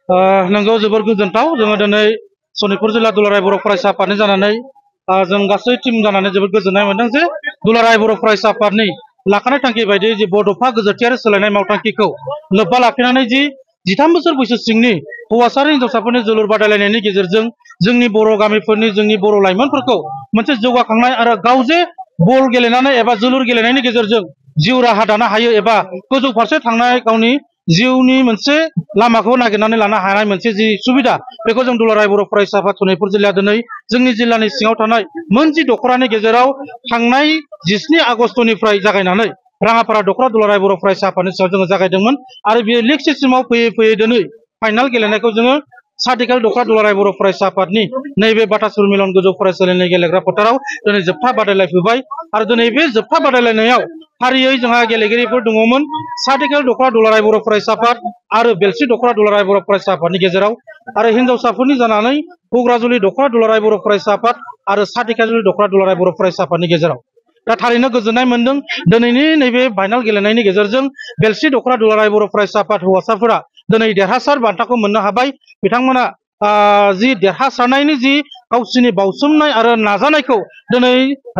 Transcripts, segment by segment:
नोंगौ जोबोर गोजोनथाव जोङो दिनै सनितपुर जिल्ला दुलाराय बर' फरायसा आफादनि जानानै जों गासै टीम जानानै जोबोद गोजोननाय मोनदों जे दुलाराय बर' फरायसा आफादनि लाखानाय थांखि बायदियै जि बड'फा गोजोरथियारि सोलायनाय मावथांखिखौ लोब्बा लाखिनानै जि 13 बोसोर बैसो सिंनि हौवासा आरो हिन्जावसाफोरनि जोलुर बादायलायनायनि गेजेरजों जोंनि बर' गामिफोरनि जोंनि बर' लाइमोनफोरखौ मोनसे जौगाखांनाय आरो गाव जे बल गेलेनानै एबा जोलुर गेलेनायनि गेजेरजों जिउ राहा दानो हायो एबा गोजौ फारसे थांनाय गावनि जिउनि मोनसे लामाखौ नागिरनानै लानो हानाय मोनसे जि सुबिदा बेखौ जों दुलाराय बर' फरायसा आफाद सनितपुर जिल्लाया दिनै जोंनि जिल्लानि सिङाव थानाय मोन 10 दख'रानि गेजेराव थांनाय 17 आगस्टनिफ्राय जागायनानै राङापारा दख'रा दुलाराय बर' फरायसा आफादनि सायाव जोङो जागायदोंमोन आरो बेयो लिग सिस्टेमाव फैयै फैयै दिनै फाइनाल गेलेनायखौ जोङो सार्टिकेल दख'रा दुलाराय बर' फरायसा आफादनि नैबे बाटासुर मिलन गोजौ फरायसालिनि गेलेग्रा फोथाराव दिनै जोबथा बादायलायफैबाय आरो दिनै बे जोबथा बादायलायनायाव फारियै जोंहा गेलेगिरिफोर दङमोन सार्टिकेल दख'रा दुलाराय बर' फरायसा आफाद आरो बेलसि दख'रा दुलाराय बर' फरायसा आफादनि गेजेराव आरो हिन्जावसाफोरनि जानानै घुग्राजुलि दख'रा दुलाराय बर' फरायसा आफाद आरो सार्टिकेल दख'रा दुलाराय बर' फरायसा आफादनि गेजेराव दा थारैनो गोजोननाय मोनदों दिनैनि नैबे फाइनाल गेलेनायनि गेजेरजों बेलसि दख'रा दुलाराय बर' फरायसा आफाद हौवासाफोरा दिनै देरहासार बान्थाखौ मोननो हाबाय बिथांमोना जि देरहासारनायनि जि गावसिनि बावसोमनाय आरो नाजानायखौ दिनै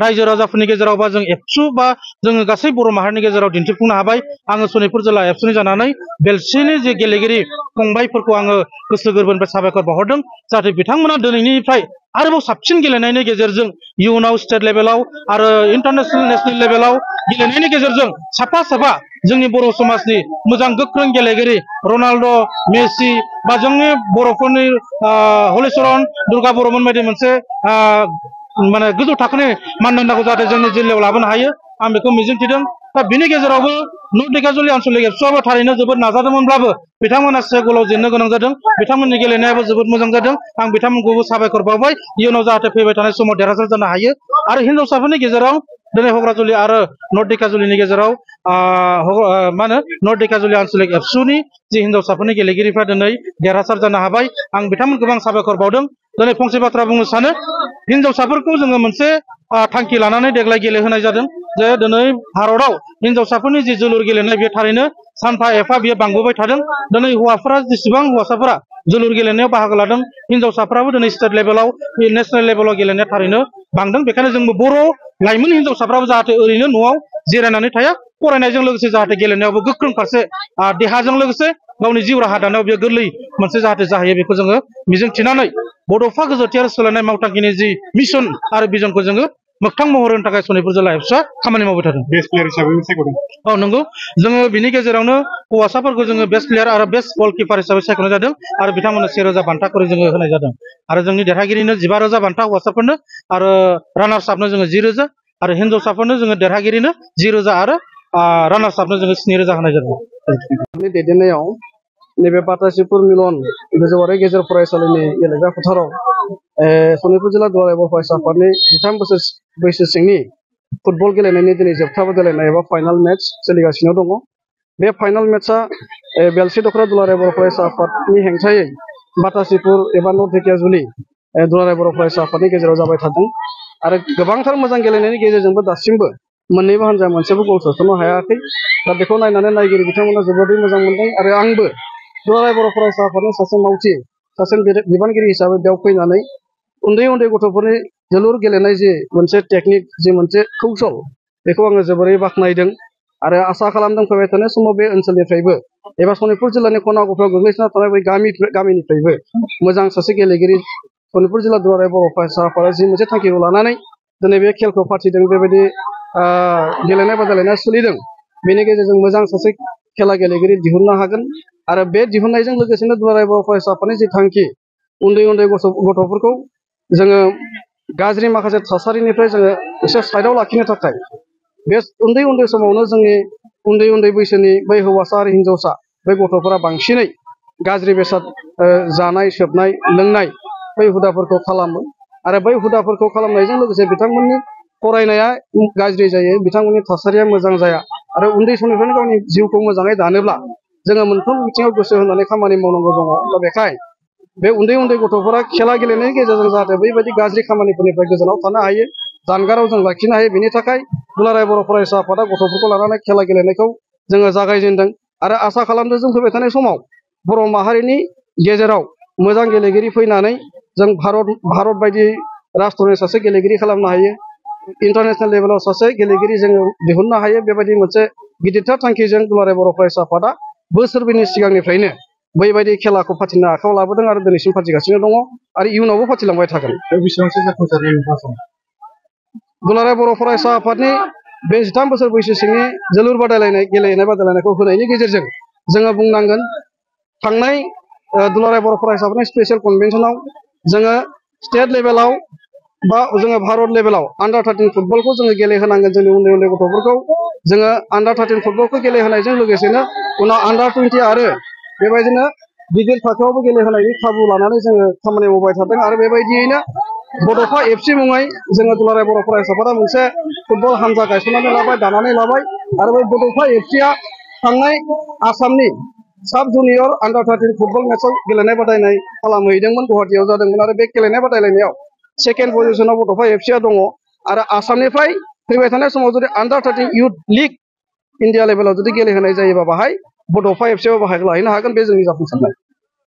रायजो राजाफोरनि गेजेराव बा जों एबसु बा जोङो गासै बर' माहारिनि गेजेराव दिन्थिफुंनो हाबाय आङो सनितपुर जिल्ला एबसुनि जानानै बेलसिनि जे गेलेगिरि फंबायफोरखौ आङो गोसो गोरबोनिफ्राय साबायखर बावहरदों जाहाथे बिथांमोना दिनैनिफ्राय आरोबाव साबसिन गेलेनायनि गेजेरजों इयुनाव स्टेट लेभेलाव आरो इन्टारनेशनेल नेशनेल लेभेलाव गेलेनायनि गेजेरजों साफा साफा जोंनि बर' समाजनि मोजां गोख्रों गेलेगिरि रनाल्ड' मेसि बा जोंनि बर'फोरनि हलिचरन दुर्गा बर'मोन बायदि मोनसे माने गोजौ थाखोनि मानदान्दाखौ जाहाथे जोंनि जिल्लायाव लाबोनो हायो आं बेखौ मिजिंथिदों दा बिनि गेजेरावबो नर्थ धिखाजुलि आन्सलिक एबसुआबो थारैनो जोबोद नाजादोंमोनब्लाबो बिथांमोना से गलाव जेननो गोनां जादों बिथांमोननि गेलेनायाबो जोबोद मोजां जादों आं बिथांमोनखौबो साबायखर बावबाय इयुनाव जाहाथे फैबाय थानाय समाव देरहासार जानो हायो आरो हिन्जावसाफोरनि गेजेराव दिनै हग्राजुलि आरो नर्थ धिखाजुलिनि गेजेराव मा होनो नर्थ धिखाजुलि आन्सलिक एबसुनि जि हिन्जावसाफोरनि गेलेगिरिफ्रा दिनै देरहासार जानो हाबाय आं बिथांमोनखौबो आं साबायखर बावदों दिनै फंसे बाथ्रा बुंनो सानो हिन्जावसाफोरखौ जोङो मोनसे थांखि लानानै देग्लाय गेलेहोनाय जादों जे दिनै भारताव हिन्जावसाफोरनि जि जोलुर गेलेनाय बे थारैनो सानफा एफा बियो बांबोबाय थादों दिनै हौवाफोरा जेसेबां हौवासाफोरा जोलुर गेलेनायाव बाहागो लादों हिन्जावसाफोराबो दिनै स्टेट लेभेलाव नेशनेल लेभेलाव गेलेनाया थारैनो बांदों बेखायनो जोंबो बर' लाइमोन हिन्जावसाफ्राबो जाहाथे ओरैनो न'आव जिरायनानै थाया फरायनायजों लोगोसे जाहाथे गेलेनायावबो गोख्रों फारसे देहाजों लोगोसे गावनि जिउ राहा दानायाव बेयो गोरलै मोनसे जाहाथे जाहैयो बेखौ जोङो मिजिं थिनानै बड'फा गोजोरथियारि सोलायनाय मावथांखिनि जि मिशन आरो बिजनखौ जोङो मोगथां महर होनो थाखाय सनितपुर जिल्ला एबसुआ खामानि मावबाय थादों बेस्ट प्लेयार हिसाबै सायख'दों औ नंगौ जोङो बिनि गेजेरावनो हौवासाफोरखौ जोङो बेस्ट प्लेयार आरो बेस्ट गलकिपार हिसाबै सायख'नाय जादों आरो बिथांमोननो 1000 बान्था खरै जोङो होनाय जादों आरो जोंनि देरहागिरिनो 15000 बान्था हौवासाफोरनो आरो रानार्स आपनो जोङो 10000 आरो हिन्जावसाफोरनो जोङो देरहागिरिनो 10000 आरो रानार्स आपनो जोङो 7000 होनाय जादों दैदेननायाव नैबे बाटासिपुर मिलन गोजौआरि गेजेर फरायसालिनि गेलेग्रा फोथाराव सनितपुर जिल्ला दुलाराय बर' फरायसा आफादनि 13 बोसोर बैसो सिंनि फुटबल गेलेनायनि दिनै जोबथा बादायलायनाय एबा फाइनाल मेच सोलिगासिनो दङ बे फाइनाल मेचआ बेलसि दख'रा दुलाराय बर' फरायसा आफादनि हेंथायै बाटासिपुर एबा नर्थ धिखाजुलि दुलाराय बर' फरायसा आफादनि गेजेराव जाबाय थादों आरो गोबांथार मोजां गेलेनायनि गेजेरजोंबो दासिमबो मोननैबो हान्जाया मोनसेबो गल सोसननो हायाखै दा बेखौ नायनानै नायगिरि बिथांमोना जोबोरै मोजां मोनदों आरो आंबो दुलाराय बर' फरायसा आफादनि सासे मावथि सासे बिबानगिरि हिसाबै बेयाव फैनानै उन्दै उन्दै गथ'फोरनि जोलुर गेलेनाय जि मोनसे टेकनिक जि मोनसे कौशल बेखौ आङो जोबोरै बाख्नायदों आरो आसा खालामदों फैबाय थानाय समाव बे ओनसोलनिफ्रायबो एबा सनितपुर जिल्लानि खना गफायाव गोग्लैसोना थानाय बै गामिनिफ्रायबो मोजां सासे गेलेगिरि सनितपुर जिल्ला दुलाराय बर' फरायसा आफादा जि मोनसे थांखिखौ लानानै दिनै बे खेलखौ फाथिदों बेबायदि गेलेनाय बादायलायनाया सोलिदों बेनि गेजेरजों मोजां सासे खेला गेलेगिरि दिहुननो हागोन आरो बे दिहुननायजों लोगोसेनो दुलाराय बर' फरायसा आफादनि जि थांखि उन्दै उन्दै गथ'फोरखौ जोङो गाज्रि माखासे थासारिनिफ्राय जोङो एसे साइडआव लाखिनो थाखाय बे उन्दै उन्दै समावनो जोंनि उन्दै उन्दै बैसोनि बै हौवासा आरो हिन्जावसा बै गथ'फोरा बांसिनै गाज्रि बेसाद जानाय सोबनाय लोंनाय बै हुदाफोरखौ खालामो आरो बै हुदाफोरखौ खालामनायजों लोगोसे बिथांमोननि फरायनाया गाज्रि जायो बिथांमोननि थासारिया मोजां जाया आरो उन्दै समनिफ्रायनो गावनि जिउखौ मोजाङै दानोब्ला जोङो मोनफ्रोम बिथिङाव गोसो होनानै खामानि मावनांगौ दङ दा बेखायनो बे उन्दै उन्दै गथ'फोरा खेला गेलेनायनि गेजेरजों जाहाथे बैबायदि गाज्रि खामानिफोरनिफ्राय गोजानाव थानो हायो जानगाराव जों लाखिनो हायो बेनि थाखाय दुलाराय बर' फरायसा आफादा गथ'फोरखौ लानानै खेला गेलेनायखौ जोङो जागायजेनदों आरो आसा खालामदों जों फैबाय थानाय समाव बर' माहारिनि गेजेराव मोजां गेलेगिरि फैनानै जों भारत बायदि राष्ट्रनि सासे गेलेगिरि खालामनो हायो इन्टारनेशनेल लेभेलाव सासे गेलेगिरि जोङो दिहुननो हायो बेबायदि मोनसे गिदिरथार थांखिजों दुलाराय बर' फरायसा आफादा बोसोरब्रैनि सिगांनिफ्रायनो बैबायदि खेलाखौ फाथिनो आखायाव लाबोदों आरो दिनैसिम फाथिगासिनो दङ आरो इयुनावबो फाथिलांबाय थागोन बेसेबांसो जाफुंसार दुलाराय बर' फरायसा आफादनि बे 13 बोसोर बैसो सिंनि जोलुर बादायलायनाय गेलेनाय बादायलायनायखौ होनायनि गेजेरजों जोङो बुंनांगोन थांनाय दुलाराय बर' फरायसा आफादनि स्पेशल कनभेनसनाव जोङो स्टेट लेभेलाव बा जोङो भारत लेभेलाव आन्डार 13 फुटबलखौ जोङो गेलेहोनांगोन जोंनि उन्दै उन्दै गथ'फोरखौ जोङो आन्डार 13 फुटबलखौ गेलेहोनायजों लोगोसेनो उनाव आन्डार 20 आरो बेबायदिनो गिदिर थाखोआवबो गेलेहोनायनि खाबु लानानै जोङो खामानि मावबाय थादों आरो बेबायदियैनो बड'फा एफसि मुङै जोङो दुलाराय बर' फरायसा आफादा मोनसे फुटबल हानजा गायसननानै लाबाय दानानै लाबाय आरो बे बड'फा एफसिआ थांनाय आसामनि साब जुनियर आन्डार 13 फुटबल मेचआव गेलेनाय बादायनाय खालामहैदोंमोन गुवाहाटीयाव जादोंमोन आरो बे गेलेनाय बादायलायनायाव सेकेन्ड पजिशनाव बड'फा एफसिआ दङ आरो आसामनिफ्राय फैबाय थानाय समाव जुदि आन्डार 13 इउथ लिग इन्डिया लेभेलाव जुदि गेलेहोनाय जायोबा बाहाय बड'फा एफसिआव बाहागो लाहैनो हागोन बे जोंनि जाफुंसारनाय